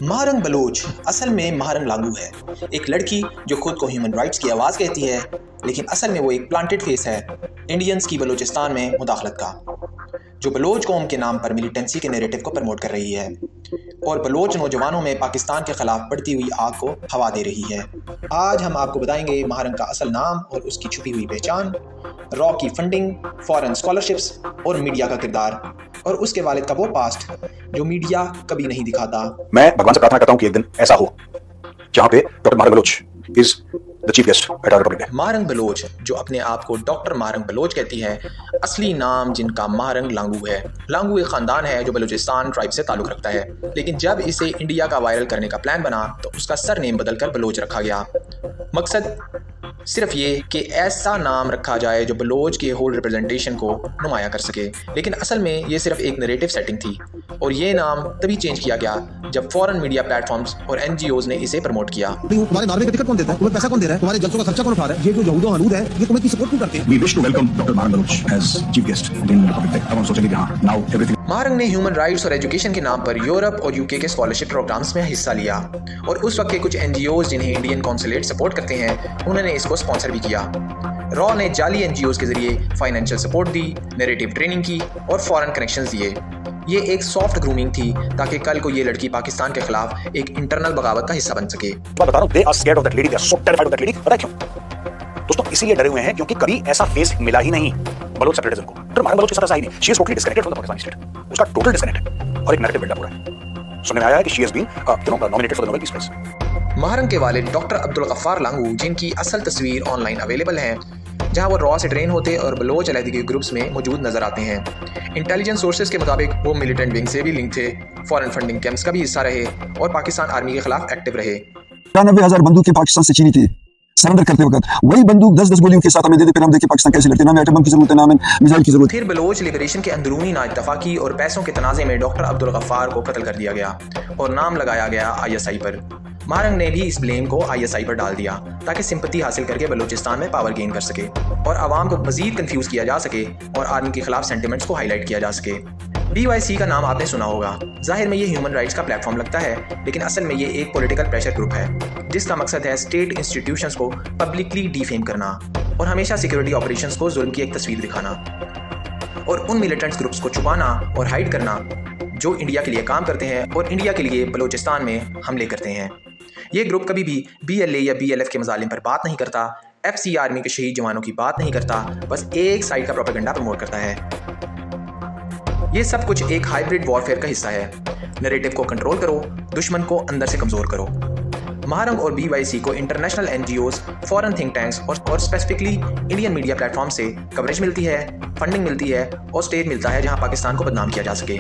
Mahrang Bloch असल में महारंग लागू है, एक लड़की जो खुद को ह्यूमन राइट्स की आवाज़ कहती है, लेकिन असल में वो एक प्लांटेड फेस है इंडियंस की बलूचिस्तान में मुदाखलत का, जो बलोच कौम के नाम पर मिलिटेंसी के नैरेटिव को प्रमोट कर रही है और बलोच नौजवानों में पाकिस्तान के खिलाफ बढ़ती हुई आग को हवा दे रही है। आज हम आपको बताएंगे महारंग का असल नाम और उसकी छुपी हुई पहचान, रॉ की फंडिंग, फॉरेन स्कॉलरशिप्स और मीडिया का किरदार और उसके वालिद का वो पास्ट जो मीडिया कभी नहीं दिखाता। मैं भगवान से प्रार्थना करता हूं कि एक दिन ऐसा हो जहां पे doctor Mahrang Baloch is the chief guest at our Republic Day. Mahrang Baloch जो अपने आप को डॉक्टर महारंग बलोच कहती है, असली नाम जिनका महारंग लांगू है। लांगू एक खानदान है जो बलूचिस्तान ट्राइब से ताल्लुक रखता है, लेकिन जब इसे इंडिया का वायरल करने का प्लान बना तो उसका सर नेम बदलकर बलोच रखा गया। मकसद सिर्फ ये कि ऐसा नाम रखा जाए जो बलोच के होल रिप्रेजेंटेशन को नुमाया कर सके, लेकिन असल में ये सिर्फ एक नरेटिव सेटिंग थी और ये नाम तभी चेंज किया गया जब फॉरेन मीडिया प्लेटफॉर्म्स और NGOs ने इसे प्रमोट किया। तुम्हारे नार्वे का टिकट कौन देता है? तुम्हें पैसा कौन दे रहा है? तुम्हारे जलसों का खर्चा कौन उठा रहा है? ये जो यहूदो हनूद है, ये तुम्हें की सपोर्ट क्यों करते हैं? We wish to welcome doctor Mahrang Baloch as chief guest in Republic Day. अब हम सोचेंगे कि हां नाउ एवरीथिंग। महारंग ने ह्यूमन राइट्स और एजुकेशन के नाम पर यूरोप और UK के स्कॉलरशिप प्रोग्राम्स में हिस्सा लिया और उस वक्त के कुछ NGOs जिन्हें इंडियन कॉन्सुलेट सपोर्ट करते हैं, उन्होंने इसको स्पॉन्सर भी किया। रॉ ने जाली NGOs के जरिए फाइनेंशियल सपोर्ट दी, नैरेटिव ट्रेनिंग की और फॉरेन कनेक्शंस दिए। ये एक सॉफ्ट ग्रूमिंग थी ताकि कल को ये लड़की पाकिस्तान के खिलाफ एक इंटरनल बगावत का हिस्सा बन सके। मैं बता रहा हूं, they are scared of that lady, they are so terrified of that lady. पता है क्यों दोस्तों? इसीलिए डरे हुए हैं क्योंकि कभी ऐसा फेस मिला ही नहीं बलोच सेपरेटिज्म को। डॉक्टर महारंग बलोच के साथ ऐसा ही नहीं। She is totally disconnected from the Pakistani state. उसका टोटल डिस्कनेक्ट है और एक नैरेटिव बिल्डअप हो रहा है। सुनने में आया है कि she has been nominated for the Nobel Peace Prize. Mahrang के वालिद डॉक्टर अब्दुल गफ्फार लांगू, जिनकी असल तस्वीर ऑनलाइन अवेलेबल है, जहां वो रॉ से ट्रेन होते और बलोच अलहदगी ग्रुप्स में मौजूद नजर आते हैं। इंटेलिजेंस सोर्सेज के मुताबिक वो मिलिटेंट विंग से भी लिंक थे, फॉरेन फंडिंग कैंप्स का भी हिस्सा रहे और पाकिस्तान आर्मी के खिलाफ एक्टिव रहे। 90,000 बंदूकें पाकिस्तान से छीनी थी सरेंडर करते वक्त, वही बंदूक 10-10 गोलियों के साथ हमें दे दे, फिर हम देखिए पाकिस्तान कैसे लड़ते। ना एटम बम की जरूरत है, ना मिसाइल की जरूरत। फिर बलोच लिबरेशन के अंदरूनी नाइतफाकी और पैसों के तनाजे में डॉक्टर अब्दुल गफ्फार को कत्ल कर दिया गया और नाम लगाया गया ISI पर। महारंग ने भी इस ब्लेम को ISI पर डाल दिया ताकि सिंपैथी हासिल करके बलूचिस्तान में पावर गेन कर सके और आवाम को मजीद कंफ्यूज किया जा सके और आर्मी के खिलाफ सेंटिमेंट्स को हाईलाइट किया जा सके। BYC का नाम आपने सुना होगा। जाहिर में ये ह्यूमन राइट्स का प्लेटफॉर्म लगता है, लेकिन असल में ये एक पॉलिटिकल प्रेशर ग्रुप है जिसका मकसद है स्टेट इंस्टीट्यूशंस को पब्लिकली डिफेम करना और हमेशा सिक्योरिटी ऑपरेशंस को जुल्म की एक तस्वीर दिखाना और उन मिलिटेंट्स ग्रुप्स को छुपाना और हाइड करना जो इंडिया के लिए काम करते हैं और इंडिया के लिए बलूचिस्तान में हमले करते हैं। ये ग्रुप कभी भी BLA या BLF के मजालिम पर बात नहीं करता, FC आर्मी के शहीद जवानों की बात नहीं करता, बस एक साइड का प्रोपेगेंडा प्रमोट करता है। ये सब कुछ एक हाइब्रिड वॉरफेयर का हिस्सा है। नैरेटिव को कंट्रोल करो, दुश्मन को अंदर से कमजोर करो। महारंग और BYC को international NGOs, foreign think tanks और स्पेसिफिकली इंडियन मीडिया प्लेटफॉर्म से कवरेज मिलती है, फंडिंग मिलती है और स्टेज मिलता है जहां पाकिस्तान को बदनाम किया जा सके।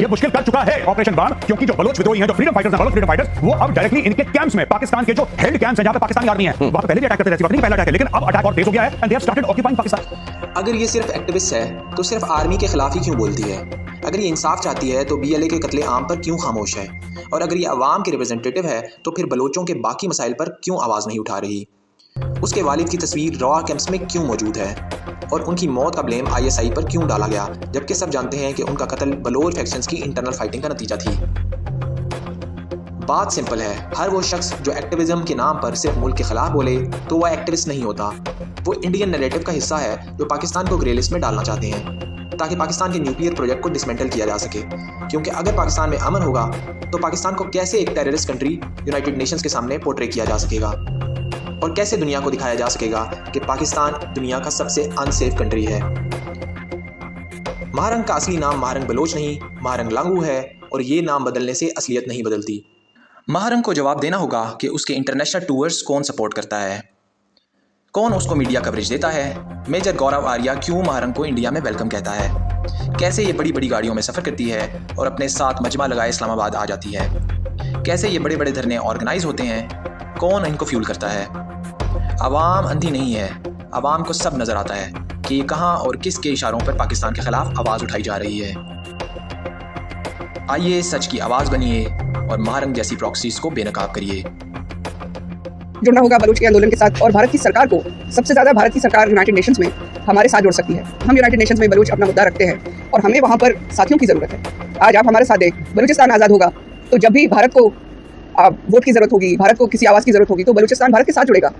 ये मुश्किल कर चुका है ऑपरेशन बाण, क्योंकि जो बलोच विद्रोही हैं, जो फ्रीडम फाइटर्स हैं, बलोच फ्रीडम फाइटर्स, वो अब डायरेक्टली इनके कैंप्स में, पाकिस्तान के जो हेल्ड कैंप्स हैं जहां पे पाकिस्तानी आर्मी है, वहां पे पहले भी अटैक करते थे, वक्त नहीं पहला अटैक है, लेकिन अब अटैक और तेज हो गया है and they have started occupying Pakistan. अगर ये सिर्फ एक्टिविस्ट है तो सिर्फ आर्मी के खिलाफ ही क्यों बोलती है? अगर ये इंसाफ चाहती है तो BLA के कत्ले आम पर क्यों खामोश है? और अगर ये अवाम के रिप्रेजेंटेटिव है तो फिर बलोचों के बाकी मसाइल पर क्यों आवाज़ नहीं उठा रही? उसके वालिद की तस्वीर रॉ कैंप्स में क्यों मौजूद है और उनकी मौत का ब्लेम ISI पर क्यों डाला गया, जबकि सब जानते हैं कि उनका कत्ल बलोच फैक्शंस की इंटरनल फाइटिंग का नतीजा थी? बात सिंपल है, हर वो शख्स जो एक्टिविज्म के नाम पर सिर्फ मुल्क के खिलाफ बोले तो वह एक्टिविस्ट नहीं होता, वो इंडियन नैरेटिव का हिस्सा है जो पाकिस्तान को ग्रे लिस्ट में डालना चाहते हैं ताकि पाकिस्तान के न्यूक्लियर प्रोजेक्ट को डिसमेंटल किया जा सके। क्योंकि अगर पाकिस्तान में अमन होगा तो पाकिस्तान को कैसे एक टेररिस्ट कंट्री यूनाइटेड नेशंस के सामने पोर्ट्रे किया जा सकेगा और कैसे दुनिया को दिखाया जा सकेगा कि पाकिस्तान दुनिया का सबसे अनसेफ कंट्री है। महारंग का असली नाम महारंग बलोच नहीं, महारंग लांगू है और ये नाम बदलने से असलियत नहीं बदलती। महारंग को जवाब देना होगा कि उसके इंटरनेशनल टूर्स कौन सपोर्ट करता है, कौन उसको मीडिया कवरेज देता है, मेजर गौरव आर्या क्यों महारंग को इंडिया में वेलकम कहता है, कैसे ये बड़ी बड़ी गाड़ियों में सफ़र करती है और अपने साथ मजमा लगाए इस्लामाबाद आ जाती है, कैसे ये बड़े बड़े धरने ऑर्गेनाइज होते हैं, कौन इनको फ्यूल करता है। अवाम अंधी नहीं है, अवाम को सब नज़र आता है कि ये कहाँ और किसके इशारों पर पाकिस्तान के खिलाफ आवाज़ उठाई जा रही है। आइए सच की आवाज़ बनिए और महारंग जैसी प्रॉक्सीज को बेनकाब करिए। जुड़ना होगा बलूच के आंदोलन के साथ और भारत की सरकार को, सबसे ज़्यादा भारत की सरकार यूनाइटेड नेशंस में हमारे साथ जुड़ सकती है। हम यूनाइटेड नेशंस में बलूच अपना मुद्दा रखते हैं और हमें वहाँ पर साथियों की ज़रूरत है। आज आप हमारे साथ दें, बलूचिस्तान आज़ाद होगा तो जब भी भारत को वोट की जरूरत होगी, भारत को किसी आवाज की जरूरत होगी, तो बलूचिस्तान भारत के साथ जुड़ेगा।